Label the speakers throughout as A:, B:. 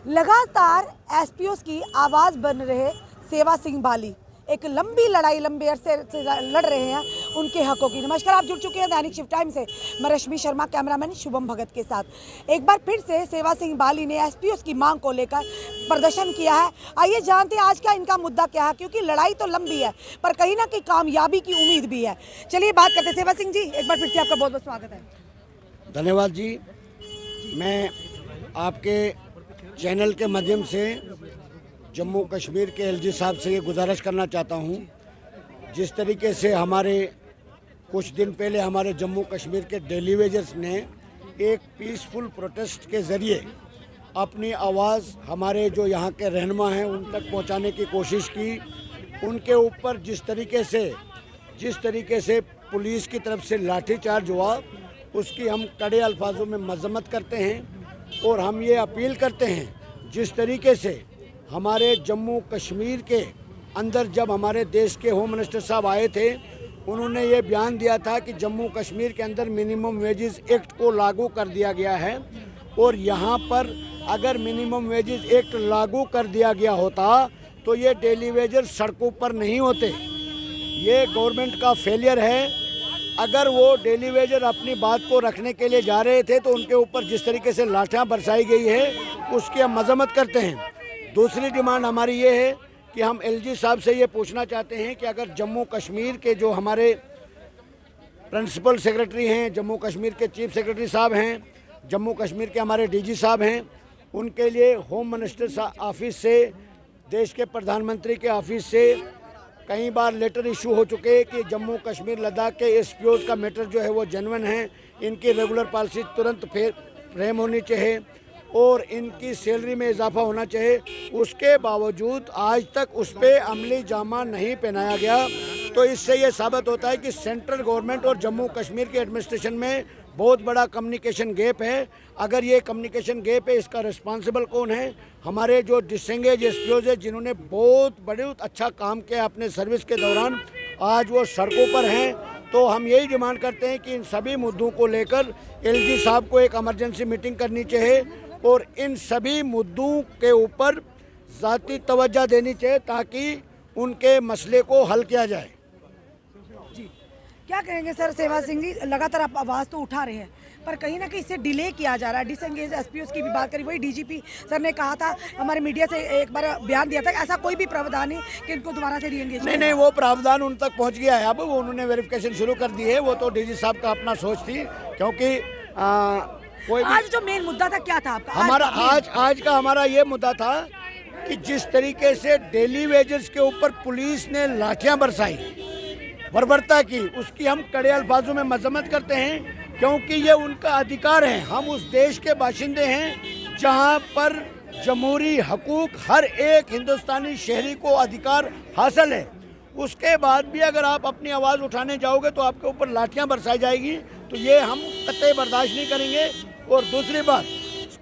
A: लगातार एसपीओ की आवाज़ बन रहे सेवा सिंह बाली एक लंबी लड़ाई लंबे अरसे से लड़ रहे हैं उनके हकों की। नमस्कार, आप जुड़ चुके हैं दैनिक शिफ्ट टाइम से। मैं रश्मि शर्मा, कैमरामैन शुभम भगत के साथ। एक बार फिर से सेवा सिंह बाली ने एसपीओ की मांग को लेकर प्रदर्शन किया है। आइए जानते हैं आज का इनका मुद्दा क्या है, क्योंकि लड़ाई तो लंबी है पर कहीं ना कहीं कामयाबी की उम्मीद भी है। चलिए बात करते हैं। सेवा सिंह जी, एक बार फिर से आपका बहुत बहुत स्वागत है।
B: धन्यवाद जी। मैं आपके चैनल के माध्यम से जम्मू कश्मीर के एलजी साहब से ये गुजारिश करना चाहता हूँ, जिस तरीके से हमारे कुछ दिन पहले हमारे जम्मू कश्मीर के डेली वेजर्स ने एक पीसफुल प्रोटेस्ट के ज़रिए अपनी आवाज़ हमारे जो यहाँ के रहनुमा हैं उन तक पहुँचाने की कोशिश की। उनके ऊपर जिस तरीके से पुलिस की तरफ से लाठीचार्ज हुआ, उसकी हम कड़े अल्फाजों में मजम्मत करते हैं और हम ये अपील करते हैं, जिस तरीके से हमारे जम्मू कश्मीर के अंदर जब हमारे देश के होम मिनिस्टर साहब आए थे, उन्होंने ये बयान दिया था कि जम्मू कश्मीर के अंदर मिनिमम वेजेस एक्ट को लागू कर दिया गया है और यहाँ पर अगर मिनिमम वेजेस एक्ट लागू कर दिया गया होता तो ये डेली वेजर सड़कों पर नहीं होते। ये गवर्नमेंट का फेलियर है। अगर वो डेली वेजर अपनी बात को रखने के लिए जा रहे थे तो उनके ऊपर जिस तरीके से लाठियाँ बरसाई गई है उसकी हम मजम्मत करते हैं। दूसरी डिमांड हमारी ये है कि हम एलजी साहब से ये पूछना चाहते हैं कि अगर जम्मू कश्मीर के जो हमारे प्रिंसिपल सेक्रेटरी हैं, जम्मू कश्मीर के चीफ सेक्रेटरी साहब हैं, जम्मू कश्मीर के हमारे डीजी साहब हैं, उनके लिए होम मिनिस्टर ऑफिस से, देश के प्रधानमंत्री के ऑफिस से कई बार लेटर इशू हो चुके कि जम्मू कश्मीर लद्दाख के एसपीओ का मैटर जो है वो जेन्युइन है, इनकी रेगुलर पॉलिसी तुरंत फ्रेम होनी चाहिए और इनकी सैलरी में इजाफा होना चाहिए। उसके बावजूद आज तक उस पर अमली जामा नहीं पहनाया गया। तो इससे ये साबित होता है कि सेंट्रल गवर्नमेंट और जम्मू कश्मीर के एडमिनिस्ट्रेशन में बहुत बड़ा कम्युनिकेशन गैप है। अगर ये कम्युनिकेशन गैप है, इसका रिस्पॉन्सिबल कौन है? हमारे जो डिसेंगेज एसपीओज है, जिन्होंने बहुत अच्छा काम किया अपने सर्विस के दौरान, आज वो सड़कों पर हैं। तो हम यही डिमांड करते हैं कि इन सभी मुद्दों को लेकर एलजी साहब को एक इमरजेंसी मीटिंग करनी चाहिए और इन सभी मुद्दों के ऊपर ज़ाती तवज्जो देनी चाहिए ताकि उनके मसले को हल किया जाए।
A: जी, क्या कहेंगे सर? सेवा सिंह जी, लगातार आप आवाज़ तो उठा रहे हैं पर कहीं ना कहीं इससे डिले किया जा रहा है। डिसएंगेज एसपीओ की भी बात करी, वही डीजीपी सर ने कहा था, हमारे मीडिया से एक बार बयान दिया था कि ऐसा कोई भी प्रावधान नहीं कि इनको दोबारा से रीएंगेज।
B: नहीं, वो प्रावधान उन तक पहुंच गया है। अब वो उन्होंने वेरिफिकेशन शुरू कर दी है। वो तो डीजी साहब का अपना सोच थी, क्योंकि
A: आज जो मेन मुद्दा था क्या था आपका?
B: आज का हमारा ये मुद्दा था कि जिस तरीके से डेली वेजर्स के ऊपर पुलिस ने लाठियां बरसाई, बर्बरता की, उसकी हम कड़े अल्फाजों में मजम्मत करते हैं, क्योंकि ये उनका अधिकार है। हम उस देश के बाशिंदे हैं जहां पर जमहूरी हकूक हर एक हिंदुस्तानी शहरी को अधिकार हासिल है। उसके बाद भी अगर आप अपनी आवाज़ उठाने जाओगे तो आपके ऊपर लाठियां बरसाई जाएगी, तो ये हम कतई बर्दाश्त नहीं करेंगे। और दूसरी बात,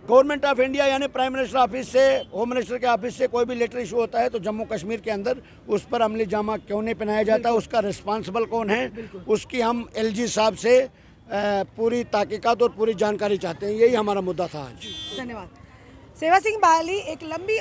B: गवर्नमेंट ऑफ इंडिया यानी प्राइम मिनिस्टर ऑफिस से, होम मिनिस्टर के ऑफिस से कोई भी लेटर इशू होता है तो जम्मू कश्मीर के अंदर उस पर अमली जामा क्यों नहीं पहनाया जाता, उसका रिस्पॉन्सिबल कौन है, उसकी हम एलजी साहब से पूरी तहकीकात और पूरी जानकारी चाहते हैं। यही हमारा मुद्दा था आज।
A: धन्यवाद। सेवा सिंह बाली एक लंबी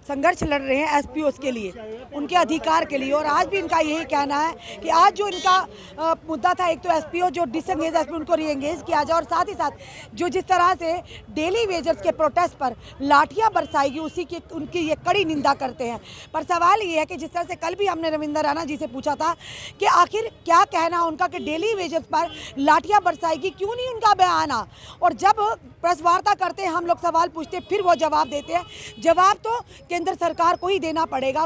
A: संघर्ष लड़ रहे हैं एसपीओ के लिए, उनके अधिकार के लिए, और आज भी इनका यही कहना है कि आज जो इनका मुद्दा था, एक तो एसपीओ जो डिसएंगेज एसपीओ उनको रीएंगेज किया जाए, और साथ ही साथ जो जिस तरह से डेली वेजर्स के प्रोटेस्ट पर लाठियां बरसाएगी उनकी ये कड़ी निंदा करते हैं। पर सवाल ये है कि जिस तरह से कल भी हमने रविंदर राणा जी से पूछा था कि आखिर क्या कहना उनका कि डेली वेजर्स पर लाठियाँ बरसाएगी, क्यों नहीं उनका बयान आ? और जब प्रेस वार्ता करते हैं, हम लोग सवाल पूछते, फिर वो जवाब देते हैं। जवाब तो केंद्र सरकार को ही देना पड़ेगा,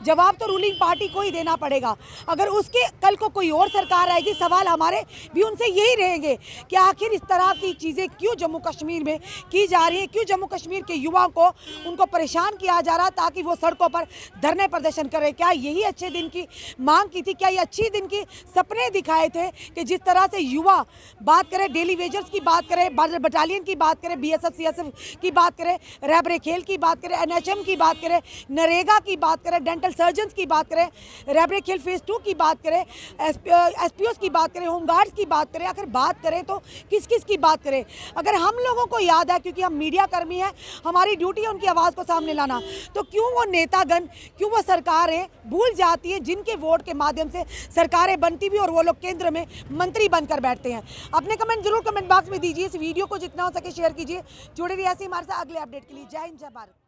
A: जवाब तो रूलिंग पार्टी को ही देना पड़ेगा। अगर उसके कल को कोई और सरकार आएगी, सवाल हमारे भी उनसे यही रहेंगे कि आखिर इस तरह की चीज़ें क्यों जम्मू कश्मीर में की जा रही हैं, क्यों जम्मू कश्मीर के युवाओं को उनको परेशान किया जा रहा ताकि वो सड़कों पर धरने प्रदर्शन करें। क्या यही अच्छे दिन की मांग की थी? क्या ये अच्छी दिन की सपने दिखाए थे कि जिस तरह से युवा बात करें, डेली वेजर्स की बात करें, बटालियन की बात करें, BSF CSF की बात करें, रैबरे खेल की बात करें, NHM की बात करें, नरेगा की बात करें, डेंटल सर्जन्स की बात करें, रैबरे खेल फेज़ 2 की बात करें, SPOs की बात करें, होमगार्ड्स की बात करें, अगर बात करें तो किस किस की बात करें। अगर हम लोगों को याद है, क्योंकि हम मीडिया कर्मी हैं, हमारी ड्यूटी है उनकी आवाज़ को सामने लाना, तो क्यों वो नेतागण, क्यों वो सरकारें भूल जाती है जिनके वोट के माध्यम से सरकारें बनती भी और वो लोग केंद्र में मंत्री बनकर बैठते हैं। अपने कमेंट जरूर कमेंट बॉक्स में दीजिए। इस वीडियो को जितना हो सके शेयर कीजिए। जुड़े रहिए ऐसे हमारे साथ अगले अपडेट के लिए। जय हिंद, जय भारत।